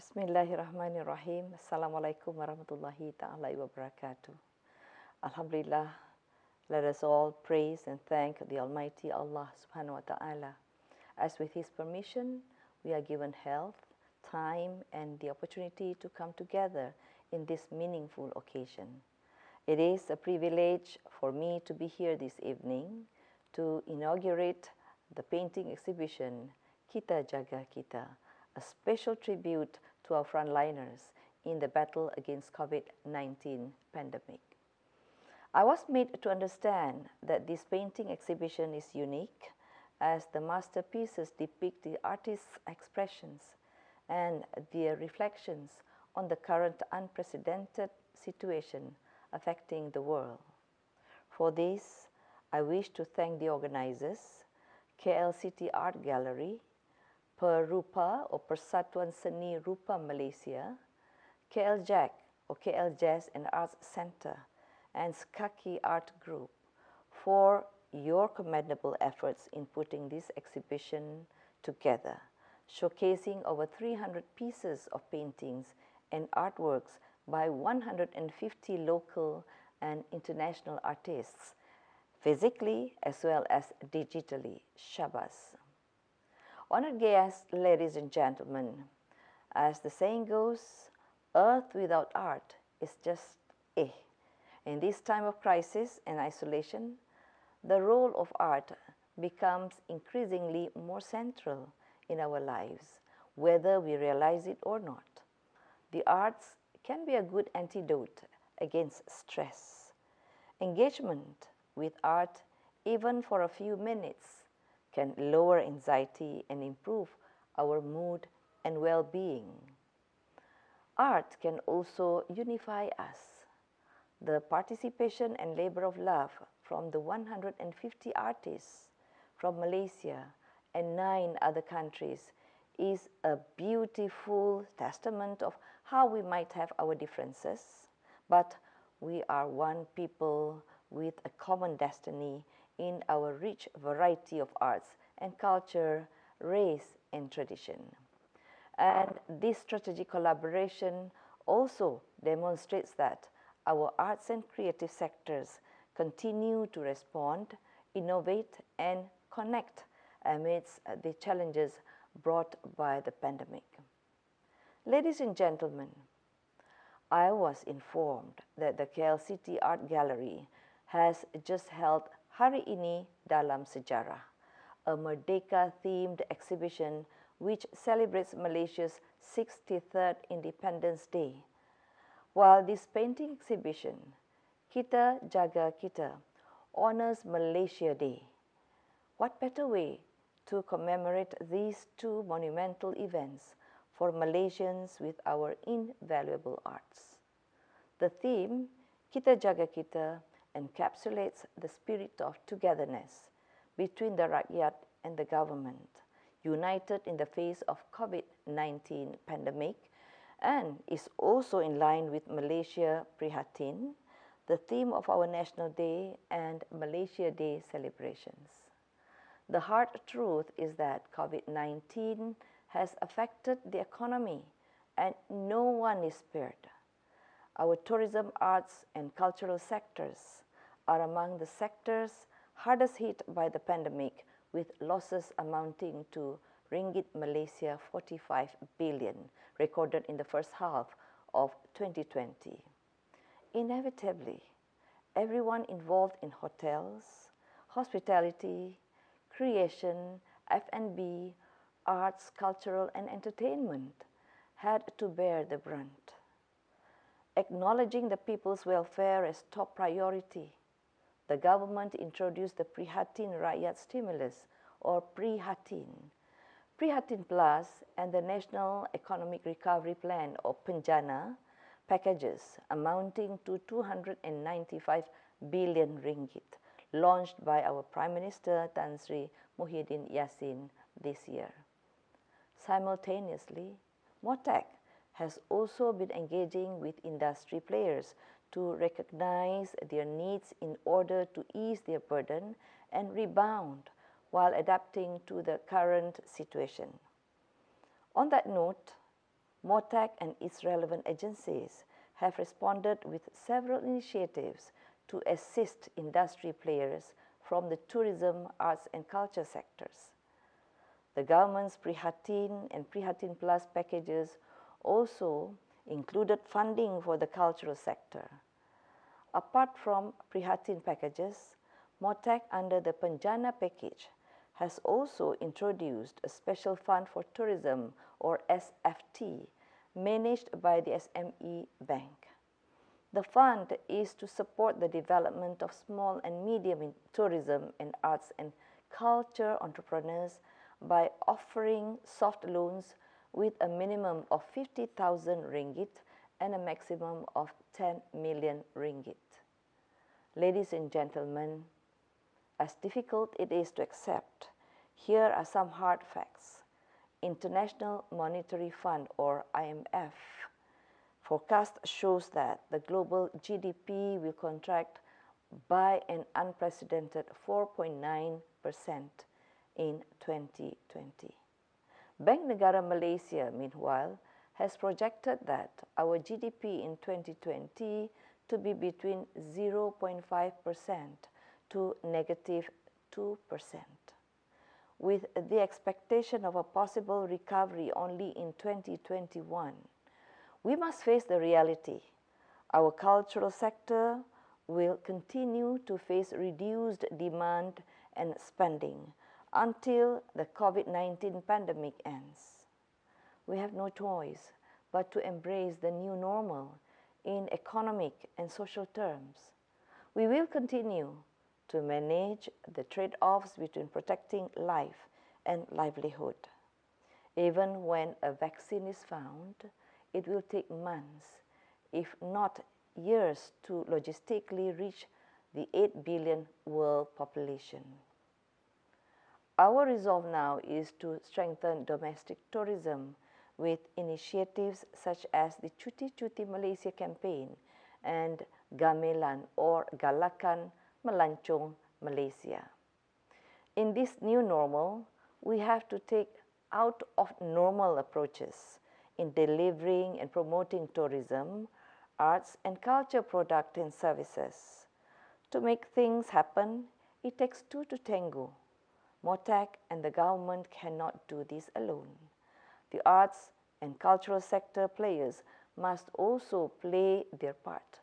Bismillahirrahmanirrahim. Assalamualaikum warahmatullahi ta'ala wabarakatuh. Alhamdulillah, let us all praise and thank the Almighty Allah subhanahu wa ta'ala. As with His permission, we are given health, time and the opportunity to come together in this meaningful occasion. It is a privilege for me to be here this evening to inaugurate the painting exhibition Kita Jaga Kita, a special tribute to our frontliners in the battle against COVID-19 pandemic. I was made to understand that this painting exhibition is unique as the masterpieces depict the artist's expressions and their reflections on the current unprecedented situation affecting the world. For this, I wish to thank the organizers, KL City Art Gallery, Perupa or Persatuan Seni Rupa Malaysia, KL JAG or KL Jazz and Arts Center, and Skaki Art Group for your commendable efforts in putting this exhibition together, showcasing over 300 pieces of paintings and artworks by 150 local and international artists, physically as well as digitally. Shabas. Honored guests, ladies and gentlemen, as the saying goes, earth without art is just eh. In this time of crisis and isolation, the role of art becomes increasingly more central in our lives, whether we realize it or not. The arts can be a good antidote against stress. Engagement with art, even for a few minutes, can lower anxiety and improve our mood and well-being. Art can also unify us. The participation and labor of love from the 150 artists from Malaysia and 9 other countries is a beautiful testament of how we might have our differences, but we are one people with a common destiny in our rich variety of arts and culture, race and tradition. And this strategic collaboration also demonstrates that our arts and creative sectors continue to respond, innovate and connect amidst the challenges brought by the pandemic. Ladies and gentlemen, I was informed that the KL City Art Gallery has just held Hari Ini Dalam Sejarah, a Merdeka-themed exhibition which celebrates Malaysia's 63rd Independence Day. While this painting exhibition, Kita Jaga Kita, honors Malaysia Day, what better way to commemorate these two monumental events for Malaysians with our invaluable arts? The theme, Kita Jaga Kita, encapsulates the spirit of togetherness between the rakyat and the government, united in the face of COVID-19 pandemic, and is also in line with Malaysia Prihatin, the theme of our National Day and Malaysia Day celebrations. The hard truth is that COVID-19 has affected the economy and no one is spared. Our tourism, arts and cultural sectors are among the sectors hardest hit by the pandemic, with losses amounting to ringgit Malaysia 45 billion recorded in the first half of 2020. Inevitably, everyone involved in hotels, hospitality, creation, F&B, arts, cultural and entertainment had to bear the brunt. Acknowledging the people's welfare as top priority, the government introduced the Prihatin Rakyat Stimulus or Prihatin, Prihatin Plus and the National Economic Recovery Plan or Penjana packages amounting to 295 billion ringgit, launched by our Prime Minister Tan Sri Muhyiddin Yassin this year. Simultaneously, MOTEC has also been engaging with industry players to recognize their needs in order to ease their burden and rebound while adapting to the current situation. On that note, MOTAC and its relevant agencies have responded with several initiatives to assist industry players from the tourism, arts and culture sectors. The government's Prihatin and Prihatin Plus packages also included funding for the cultural sector. Apart from Prihatin packages, MOTAC under the Penjana package has also introduced a special fund for tourism, or SFT, managed by the SME Bank. The fund is to support the development of small and medium tourism and arts and culture entrepreneurs by offering soft loans with a minimum of 50,000 ringgit and a maximum of 10 million ringgit. Ladies and gentlemen, as difficult it is to accept, here are some hard facts. International Monetary Fund, or IMF, forecast shows that the global GDP will contract by an unprecedented 4.9% in 2020. Bank Negara Malaysia, meanwhile, has projected that our GDP in 2020 to be between 0.5% to negative 2%. With the expectation of a possible recovery only in 2021, we must face the reality. Our cultural sector will continue to face reduced demand and spending until the COVID-19 pandemic ends. We have no choice but to embrace the new normal in economic and social terms. We will continue to manage the trade-offs between protecting life and livelihood. Even when a vaccine is found, it will take months, if not years, to logistically reach the 8 billion world population. Our resolve now is to strengthen domestic tourism with initiatives such as the Cuti Cuti Malaysia campaign and Gamelan, or Galakan Melancong Malaysia. In this new normal, we have to take out of normal approaches in delivering and promoting tourism, arts and culture products and services. To make things happen, it takes two to tango. MOTAC and the government cannot do this alone. The arts and cultural sector players must also play their part.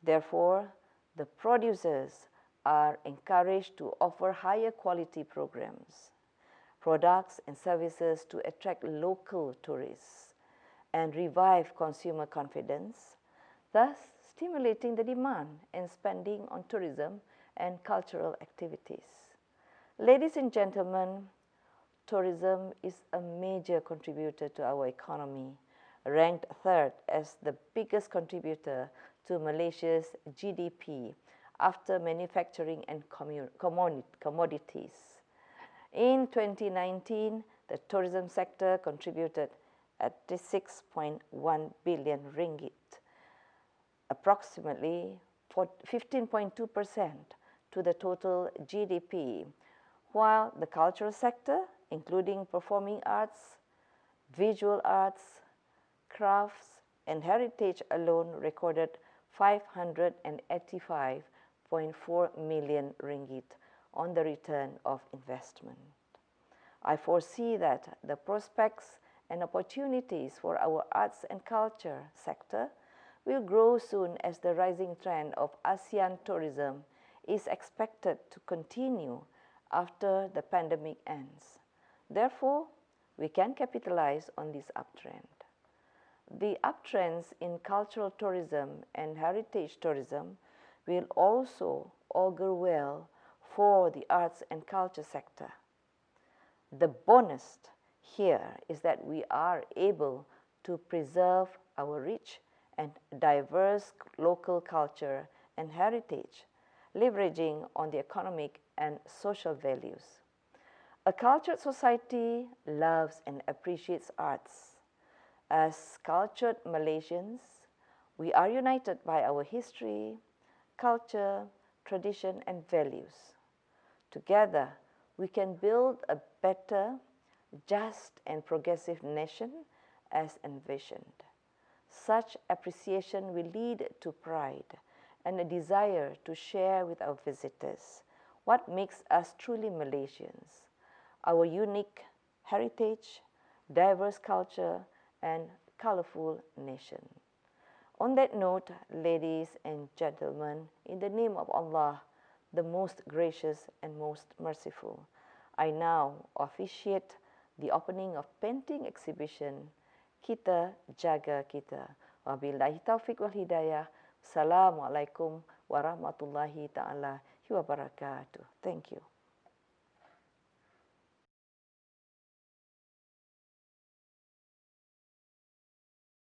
Therefore, the producers are encouraged to offer higher quality programs, products and services to attract local tourists and revive consumer confidence, thus stimulating the demand and spending on tourism and cultural activities. Ladies and gentlemen, tourism is a major contributor to our economy, ranked third as the biggest contributor to Malaysia's GDP after manufacturing and commodities. In 2019, the tourism sector contributed at 6.1 billion ringgit, approximately 15.2% to the total GDP, while the cultural sector, including performing arts, visual arts, crafts, and heritage alone recorded 585.4 million ringgit on the return of investment. I foresee that the prospects and opportunities for our arts and culture sector will grow soon as the rising trend of ASEAN tourism is expected to continue after the pandemic ends. Therefore, we can capitalize on this uptrend. The uptrends in cultural tourism and heritage tourism will also augur well for the arts and culture sector. The bonus here is that we are able to preserve our rich and diverse local culture and heritage, leveraging on the economic and social values. A cultured society loves and appreciates arts. As cultured Malaysians, we are united by our history, culture, tradition, and values. Together, we can build a better, just, and progressive nation as envisioned. Such appreciation will lead to pride and a desire to share with our visitors what makes us truly Malaysians, our unique heritage, diverse culture, and colorful nation. On that note, ladies and gentlemen, in the name of Allah, the most gracious and most merciful, I now officiate the opening of painting exhibition Kita Jaga Kita. Wabillahi taufiq wal hidayah. Assalamualaikum warahmatullahi ta'ala wabarakatuh. Thank you.